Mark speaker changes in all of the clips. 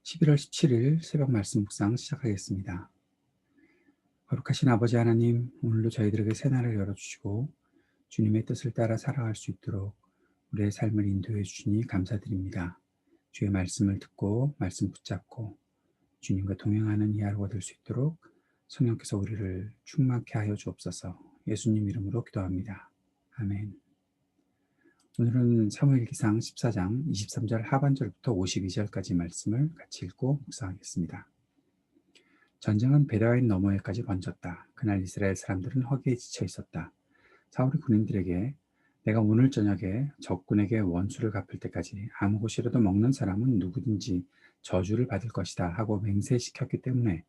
Speaker 1: 11월 17일 새벽 말씀 묵상 시작하겠습니다. 거룩하신 아버지 하나님, 오늘도 저희들에게 새날을 열어주시고 주님의 뜻을 따라 살아갈 수 있도록 우리의 삶을 인도해 주시니 감사드립니다. 주의 말씀을 듣고 말씀 붙잡고 주님과 동행하는 이 하루가 될 수 있도록 성령께서 우리를 충만케 하여 주옵소서. 예수님 이름으로 기도합니다. 아멘. 오늘은 사무엘기상 14장 23절 하반절부터 52절까지 말씀을 같이 읽고 묵상하겠습니다. 전쟁은 베다인 너머에까지 번졌다. 그날 이스라엘 사람들은 허기에 지쳐 있었다. 사울이 군인들에게 내가 오늘 저녁에 적군에게 원수를 갚을 때까지 아무 곳이라도 먹는 사람은 누구든지 저주를 받을 것이다 하고 맹세시켰기 때문에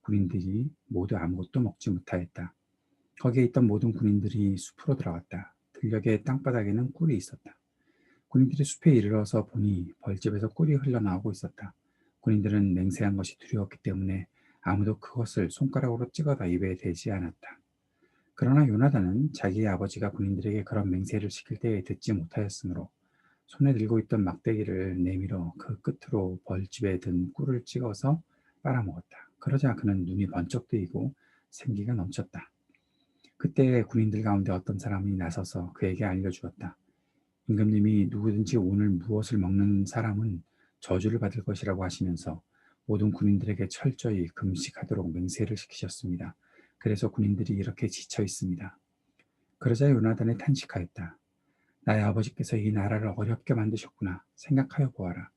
Speaker 1: 군인들이 모두 아무것도 먹지 못하였다. 거기에 있던 모든 군인들이 숲으로 들어갔다. 들녘의 땅바닥에는 꿀이 있었다. 군인들이 숲에 이르러서 보니 벌집에서 꿀이 흘러나오고 있었다. 군인들은 맹세한 것이 두려웠기 때문에 아무도 그것을 손가락으로 찍어다 입에 대지 않았다. 그러나 요나단은 자기의 아버지가 군인들에게 그런 맹세를 시킬 때에 듣지 못하였으므로 손에 들고 있던 막대기를 내밀어 그 끝으로 벌집에 든 꿀을 찍어서 빨아먹었다. 그러자 그는 눈이 번쩍 뜨이고 생기가 넘쳤다. 그때 군인들 가운데 어떤 사람이 나서서 그에게 알려주었다. 임금님이 누구든지 오늘 무엇을 먹는 사람은 저주를 받을 것이라고 하시면서 모든 군인들에게 철저히 금식하도록 맹세를 시키셨습니다. 그래서 군인들이 이렇게 지쳐 있습니다. 그러자 요나단이 탄식하였다. 나의 아버지께서 이 나라를 어렵게 만드셨구나. 생각하여 보아라.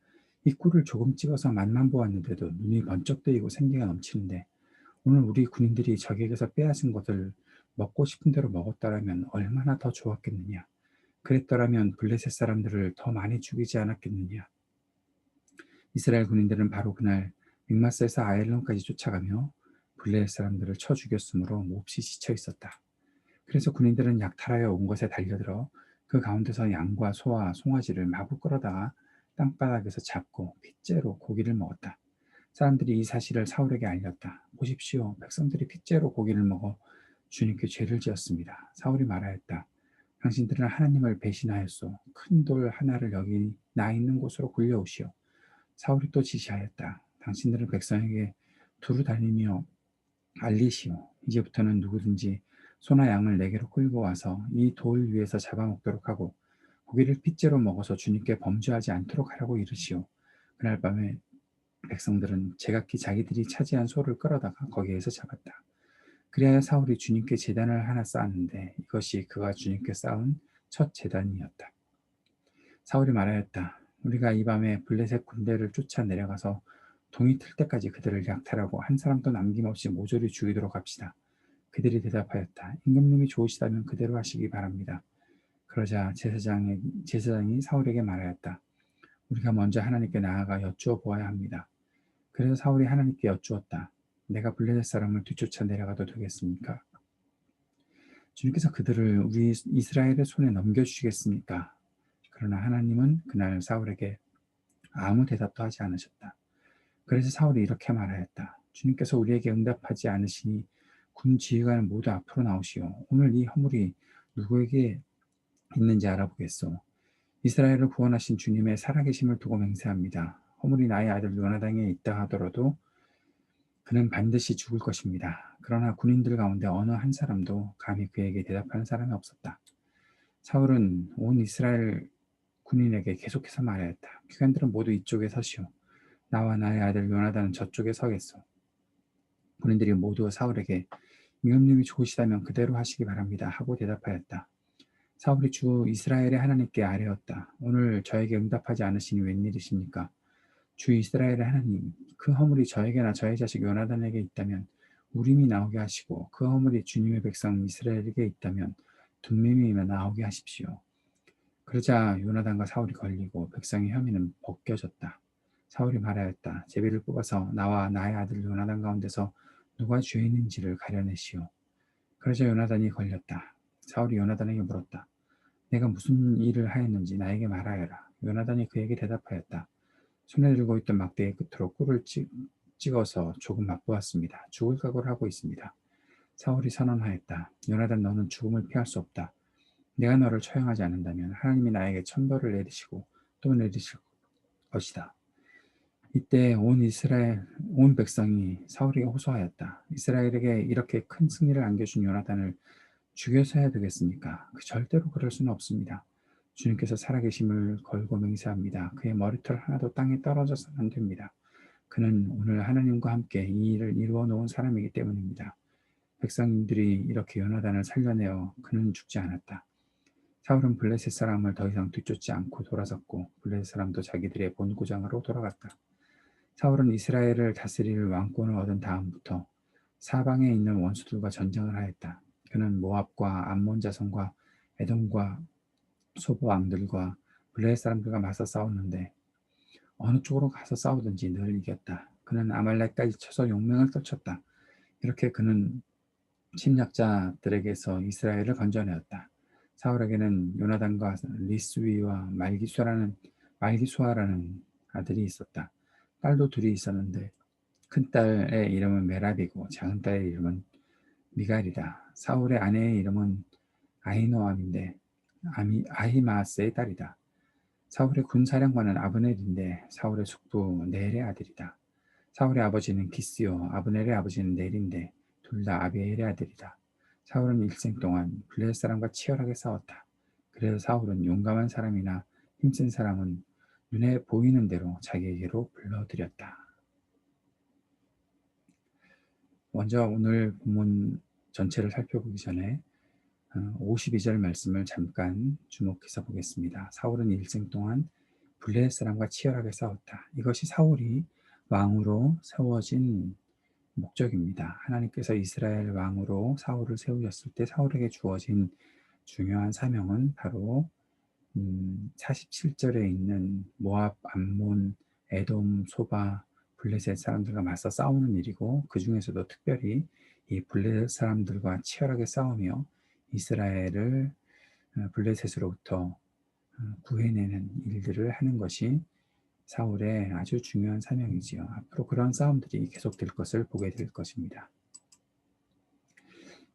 Speaker 1: 이 꿀을 조금 찍어서 맛만 보았는데도 눈이 번쩍 뜨이고 생기가 넘치는데 오늘 우리 군인들이 적에게서 빼앗은 것을 먹고 싶은 대로 먹었다라면 얼마나 더 좋았겠느냐. 그랬더라면 블레셋 사람들을 더 많이 죽이지 않았겠느냐. 이스라엘 군인들은 바로 그날 mik마스에서 아엘론까지 쫓아가며 블레셋 사람들을 쳐 죽였으므로 몹시 지쳐 있었다. 그래서 군인들은 약탈하여 온 것에 달려들어 그 가운데서 양과 소와 송아지를 마구 끌어다가 땅바닥에서 잡고 핏째로 고기를 먹었다. 사람들이 이 사실을 사울에게 알렸다. 보십시오. 백성들이 핏째로 고기를 먹어 주님께 죄를 지었습니다. 사울이 말하였다. 당신들은 하나님을 배신하였소. 큰 돌 하나를 여기 나 있는 곳으로 굴려오시오. 사울이 또 지시하였다. 당신들은 백성에게 두루 다니며 알리시오. 이제부터는 누구든지 소나 양을 내게로 끌고 와서 이 돌 위에서 잡아먹도록 하고 고기를 핏째로 먹어서 주님께 범죄하지 않도록 하라고 이르시오. 그날 밤에 백성들은 제각기 자기들이 차지한 소를 끌어다가 거기에서 잡았다. 그리하여 사울이 주님께 제단을 하나 쌓았는데 이것이 그가 주님께 쌓은 첫 제단이었다. 사울이 말하였다. 우리가 이 밤에 블레셋 군대를 쫓아 내려가서 동이 틀 때까지 그들을 약탈하고 한 사람도 남김없이 모조리 죽이도록 합시다. 그들이 대답하였다. 임금님이 좋으시다면 그대로 하시기 바랍니다. 그러자 제사장이 사울에게 말하였다. 우리가 먼저 하나님께 나아가 여쭈어 보아야 합니다. 그래서 사울이 하나님께 여쭈었다. 내가 블레셋 사람을 뒤쫓아 내려가도 되겠습니까? 주님께서 그들을 우리 이스라엘의 손에 넘겨주시겠습니까? 그러나 하나님은 그날 사울에게 아무 대답도 하지 않으셨다. 그래서 사울이 이렇게 말하였다. 주님께서 우리에게 응답하지 않으시니 군 지휘관은 모두 앞으로 나오시오. 오늘 이 허물이 누구에게 있는지 알아보겠소. 이스라엘을 구원하신 주님의 살아계심을 두고 맹세합니다. 허물이 나의 아들 요나단에 있다 하더라도 그는 반드시 죽을 것입니다. 그러나 군인들 가운데 어느 한 사람도 감히 그에게 대답하는 사람이 없었다. 사울은 온 이스라엘 군인에게 계속해서 말하였다. 귀관들은 모두 이쪽에 서시오. 나와 나의 아들 요나단은 저쪽에 서겠소. 군인들이 모두 사울에게 임금님이 좋으시다면 그대로 하시기 바랍니다 하고 대답하였다. 사울이 주 이스라엘의 하나님께 아뢰었다. 오늘 저에게 응답하지 않으시니 웬일이십니까? 주 이스라엘의 하나님, 그 허물이 저에게나 저의 자식 요나단에게 있다면 우림이 나오게 하시고 그 허물이 주님의 백성 이스라엘에게 있다면 둠밈이 나오게 하십시오. 그러자 요나단과 사울이 걸리고 백성의 혐의는 벗겨졌다. 사울이 말하였다. 제비를 뽑아서 나와 나의 아들 요나단 가운데서 누가 죄인인지를 가려내시오. 그러자 요나단이 걸렸다. 사울이 요나단에게 물었다. 내가 무슨 일을 하였는지 나에게 말하여라. 요나단이 그에게 대답하였다. 손에 들고 있던 막대의 끝으로 꿀을 찍어서 조금 맛보았습니다. 죽을 각오를 하고 있습니다. 사울이 선언하였다. 요나단 너는 죽음을 피할 수 없다. 내가 너를 처형하지 않는다면 하나님이 나에게 천벌을 내리시고 또 내리실 것이다. 이때 온 백성이 사울에게 호소하였다. 이스라엘에게 이렇게 큰 승리를 안겨준 요나단을 죽여서 해야 되겠습니까? 절대로 그럴 수는 없습니다. 주님께서 살아계심을 걸고 맹세합니다. 그의 머리털 하나도 땅에 떨어져서는 안 됩니다. 그는 오늘 하나님과 함께 이 일을 이루어 놓은 사람이기 때문입니다. 백성들이 이렇게 요나단을 살려내어 그는 죽지 않았다. 사울은 블레셋 사람을 더 이상 뒤쫓지 않고 돌아섰고 블레셋 사람도 자기들의 본고장으로 돌아갔다. 사울은 이스라엘을 다스릴 왕권을 얻은 다음부터 사방에 있는 원수들과 전쟁을 하였다. 그는 모압과 암몬 자손과 에돔과 소보 왕들과 블레셋 사람들과 맞서 싸웠는데 어느 쪽으로 가서 싸우든지 늘 이겼다. 그는 아말렉까지 쳐서 용맹을 떨쳤다. 이렇게 그는 침략자들에게서 이스라엘을 건져내었다. 사울에게는 요나단과 리스위와 말기수아라는 아들이 있었다. 딸도 둘이 있었는데 큰 딸의 이름은 메랍이고 작은 딸의 이름은 미갈이다. 사울의 아내의 이름은 아히노암인데 아히마스의 딸이다. 사울의 군사령관은 아브넬인데 사울의 숙부 넬의 아들이다. 사울의 아버지는 기스요 아브넬의 아버지는 넬인데 둘 다 아비엘의 아들이다. 사울은 일생 동안 블레셋 사람과 치열하게 싸웠다. 그래서 사울은 용감한 사람이나 힘센 사람은 눈에 보이는 대로 자기에게로 불러들였다. 먼저 오늘 본문 전체를 살펴보기 전에 52절 말씀을 잠깐 주목해서 보겠습니다. 사울은 일생 동안 블레셋 사람과 치열하게 싸웠다. 이것이 사울이 왕으로 세워진 목적입니다. 하나님께서 이스라엘 왕으로 사울을 세우셨을 때 사울에게 주어진 중요한 사명은 바로 47절에 있는 모압, 암몬, 에돔, 소바, 블레셋 사람들과 맞서 싸우는 일이고 그 중에서도 특별히 이 블레셋 사람들과 치열하게 싸우며 이스라엘을 블레셋으로부터 구해내는 일들을 하는 것이 사울의 아주 중요한 사명이지요. 앞으로 그런 싸움들이 계속될 것을 보게 될 것입니다.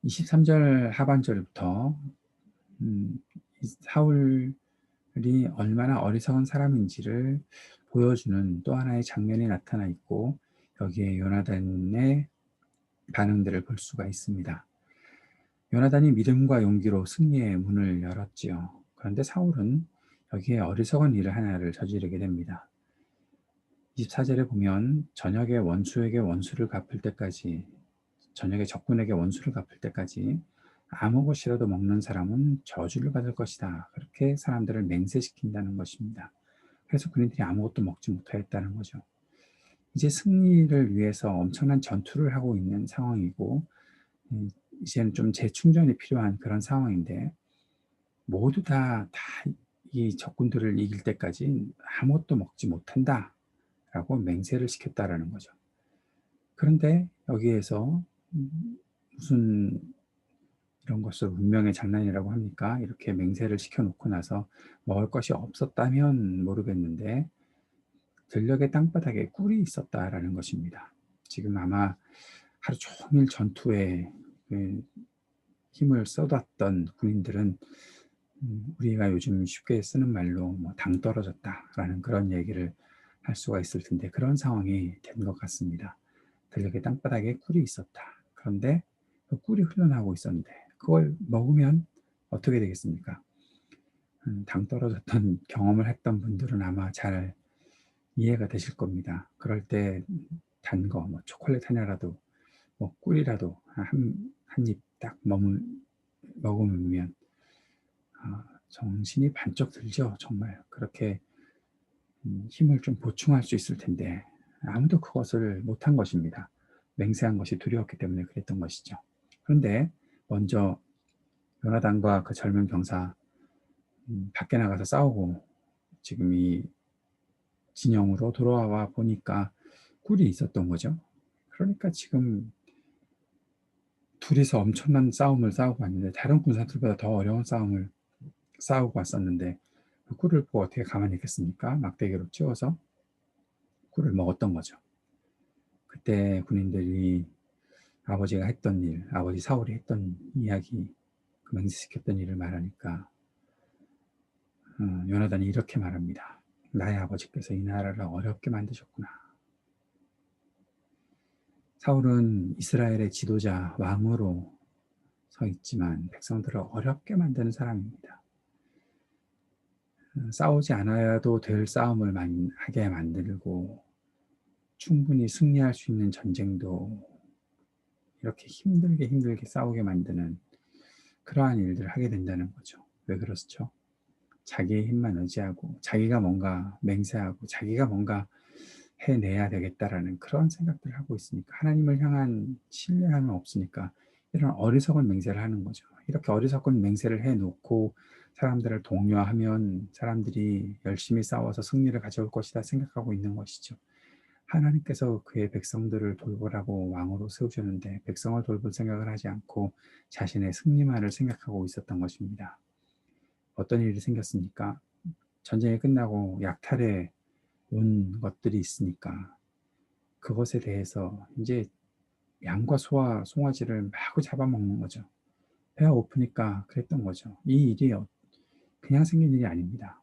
Speaker 1: 23절 하반절부터 사울이 얼마나 어리석은 사람인지를 보여주는 또 하나의 장면이 나타나 있고 여기에 요나단의 반응들을 볼 수가 있습니다. 요나단이 믿음과 용기로 승리의 문을 열었지요. 그런데 사울은 여기에 어리석은 일을 하나를 저지르게 됩니다. 24절에 보면 저녁에 원수에게 원수를 갚을 때까지 저녁에 적군에게 원수를 갚을 때까지 아무 것이라도 먹는 사람은 저주를 받을 것이다. 그렇게 사람들을 맹세시킨다는 것입니다. 그래서 그들이 아무것도 먹지 못하였다는 거죠. 이제 승리를 위해서 엄청난 전투를 하고 있는 상황이고 이제는 좀 재충전이 필요한 그런 상황인데 모두 다 이 적군들을 이길 때까지 아무것도 먹지 못한다 라고 맹세를 시켰다라는 거죠. 그런데 여기에서 무슨 이런 것을 운명의 장난이라고 합니까? 이렇게 맹세를 시켜놓고 나서 먹을 것이 없었다면 모르겠는데 들녘의 땅바닥에 꿀이 있었다라는 것입니다. 지금 아마 하루 종일 전투에 힘을 쏟았던 군인들은 우리가 요즘 쉽게 쓰는 말로 당 떨어졌다라는 그런 얘기를 할 수가 있을 텐데 그런 상황이 된 것 같습니다. 들녘의 땅바닥에 꿀이 있었다. 그런데 그 꿀이 흘러나오고 있었는데 그걸 먹으면 어떻게 되겠습니까? 당 떨어졌던 경험을 했던 분들은 아마 잘 이해가 되실 겁니다. 그럴 때 단 거, 초콜릿 하나라도, 꿀이라도 한 입 딱 먹으면 정신이 반쪽 들죠. 정말 그렇게 힘을 좀 보충할 수 있을 텐데 아무도 그것을 못한 것입니다. 맹세한 것이 두려웠기 때문에 그랬던 것이죠. 그런데 먼저 요나단과 그 젊은 병사 밖에 나가서 싸우고 지금 이 진영으로 돌아와 보니까 꿀이 있었던 거죠. 그러니까 지금 둘이서 엄청난 싸움을 싸우고 왔는데 다른 군사들보다 더 어려운 싸움을 싸우고 왔었는데 그 꿀을 보고 어떻게 가만히 있겠습니까? 막대기로 찍어서 꿀을 먹었던 거죠. 그때 군인들이 아버지가 했던 일, 아버지 사울이 했던 이야기, 그 맹세시켰던 일을 말하니까 요나단이 이렇게 말합니다. 나의 아버지께서 이 나라를 어렵게 만드셨구나. 사울은 이스라엘의 지도자, 왕으로 서 있지만 백성들을 어렵게 만드는 사람입니다. 싸우지 않아도 될 싸움을 하게 만들고 충분히 승리할 수 있는 전쟁도 이렇게 힘들게 싸우게 만드는 그러한 일들을 하게 된다는 거죠. 왜 그렇죠? 자기의 힘만 의지하고 자기가 뭔가 맹세하고 자기가 뭔가 해내야 되겠다라는 그런 생각들을 하고 있으니까 하나님을 향한 신뢰함이 없으니까 이런 어리석은 맹세를 하는 거죠. 이렇게 어리석은 맹세를 해놓고 사람들을 독려하면 사람들이 열심히 싸워서 승리를 가져올 것이다 생각하고 있는 것이죠. 하나님께서 그의 백성들을 돌보라고 왕으로 세우셨는데 백성을 돌볼 생각을 하지 않고 자신의 승리만을 생각하고 있었던 것입니다. 어떤 일이 생겼습니까? 전쟁이 끝나고 약탈해 온 것들이 있으니까 그것에 대해서 이제 양과 소와 송아지를 마구 잡아먹는 거죠. 배가 고프니까 그랬던 거죠. 이 일이 그냥 생긴 일이 아닙니다.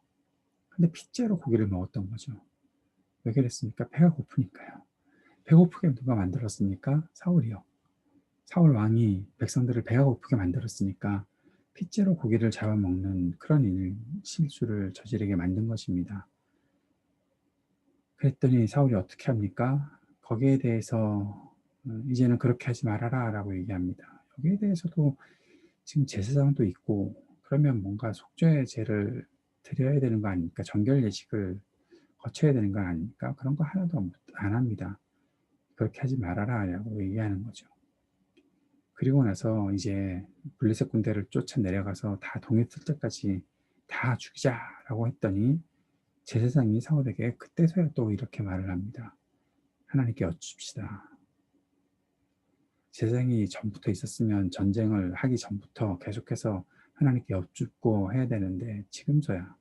Speaker 1: 근데 핏째로 고기를 먹었던 거죠. 왜 그랬습니까? 배가 고프니까요. 배고프게 누가 만들었습니까? 사울이요. 사울 왕이 백성들을 배가 고프게 만들었으니까 핏째로 고기를 잡아먹는 그런 실수를 저지르게 만든 것입니다. 그랬더니 사울이 어떻게 합니까? 거기에 대해서 이제는 그렇게 하지 말아라 라고 얘기합니다. 여기에 대해서도 지금 제사장도 있고 그러면 뭔가 속죄의 제를 드려야 되는 거 아닙니까? 정결 예식을 거쳐야 되는 거 아닙니까? 그런 거 하나도 안 합니다. 그렇게 하지 말아라 라고 얘기하는 거죠. 그리고 나서 이제 블레셋 군대를 쫓아내려가서 다 동했을 때까지 다 죽이자라고 했더니 제사장이 사울에게 그때서야 또 이렇게 말을 합니다. 하나님께 여쭙시다. 제사장이 전부터 있었으면 전쟁을 하기 전부터 계속해서 하나님께 여쭙고 해야 되는데 지금서야.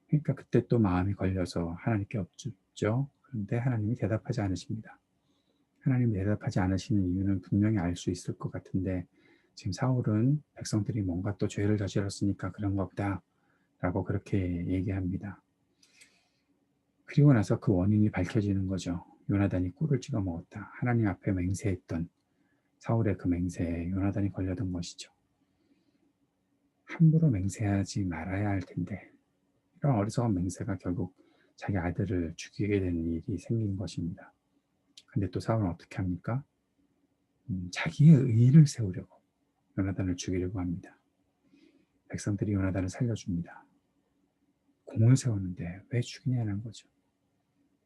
Speaker 1: 그러니까 그때 또 마음이 걸려서 하나님께 여쭙죠. 그런데 하나님이 대답하지 않으십니다. 하나님이 대답하지 않으시는 이유는 분명히 알 수 있을 것 같은데 지금 사울은 백성들이 뭔가 또 죄를 저질렀으니까 그런 겁니다. 라고 그렇게 얘기합니다. 그리고 나서 그 원인이 밝혀지는 거죠. 요나단이 꿀을 찍어 먹었다. 하나님 앞에 맹세했던 사울의 그 맹세에 요나단이 걸려든 것이죠. 함부로 맹세하지 말아야 할 텐데 이런 어리석은 맹세가 결국 자기 아들을 죽이게 되는 일이 생긴 것입니다. 근데 또 사울은 어떻게 합니까? 자기의 의의를 세우려고 요나단을 죽이려고 합니다. 백성들이 요나단을 살려줍니다. 공을 세웠는데 왜 죽이냐는 거죠.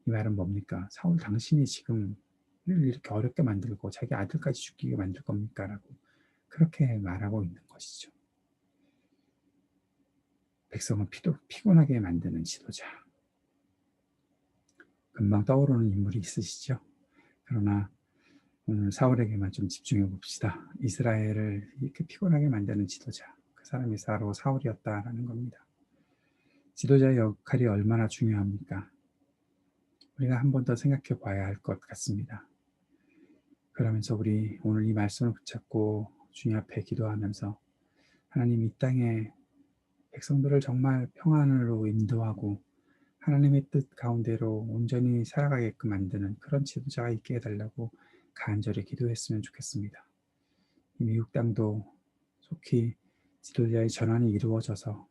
Speaker 1: 이 말은 뭡니까? 사울 당신이 지금 이렇게 어렵게 만들고 자기 아들까지 죽이게 만들 겁니까? 라고 그렇게 말하고 있는 것이죠. 백성을 피곤하게 만드는 지도자. 금방 떠오르는 인물이 있으시죠? 그러나 오늘 사울에게만 좀 집중해 봅시다. 이스라엘을 이렇게 피곤하게 만드는 지도자. 그 사람이 바로 사울이었다라는 겁니다. 지도자의 역할이 얼마나 중요합니까? 우리가 한 번 더 생각해 봐야 할 것 같습니다. 그러면서 우리 오늘 이 말씀을 붙잡고 주님 앞에 기도하면서 하나님 이 땅에 백성들을 정말 평안으로 인도하고 하나님의 뜻 가운데로 온전히 살아가게끔 만드는 그런 지도자가 있게 해달라고 간절히 기도했으면 좋겠습니다. 이 미국 땅도 속히 지도자의 전환이 이루어져서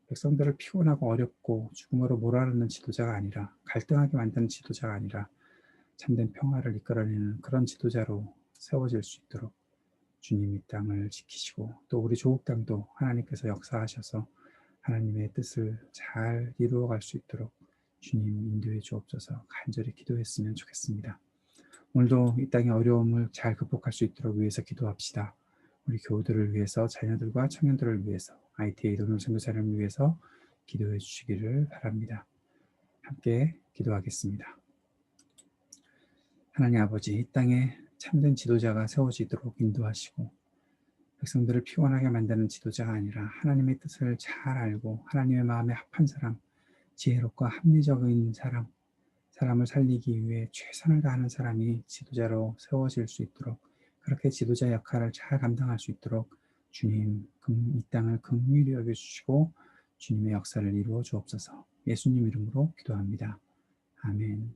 Speaker 1: 백성들을 피곤하고 어렵고 죽음으로 몰아넣는 지도자가 아니라 갈등하게 만드는 지도자가 아니라 참된 평화를 이끌어내는 그런 지도자로 세워질 수 있도록 주님 이 땅을 지키시고 또 우리 조국 땅도 하나님께서 역사하셔서 하나님의 뜻을 잘 이루어갈 수 있도록 주님 인도해 주옵소서 간절히 기도했으면 좋겠습니다. 오늘도 이 땅의 어려움을 잘 극복할 수 있도록 위해서 기도합시다. 우리 교우들을 위해서 자녀들과 청년들을 위해서 ITA 도는 선교사를 위해서 기도해 주시기를 바랍니다. 함께 기도하겠습니다. 하나님 아버지 이 땅에 참된 지도자가 세워지도록 인도하시고 백성들을 피곤하게 만드는 지도자가 아니라 하나님의 뜻을 잘 알고 하나님의 마음에 합한 사람, 지혜롭고 합리적인 사람, 사람을 살리기 위해 최선을 다하는 사람이 지도자로 세워질 수 있도록 그렇게 지도자 역할을 잘 감당할 수 있도록 주님 이 땅을 긍휼히 여겨주시고 주님의 역사를 이루어 주옵소서. 예수님 이름으로 기도합니다. 아멘.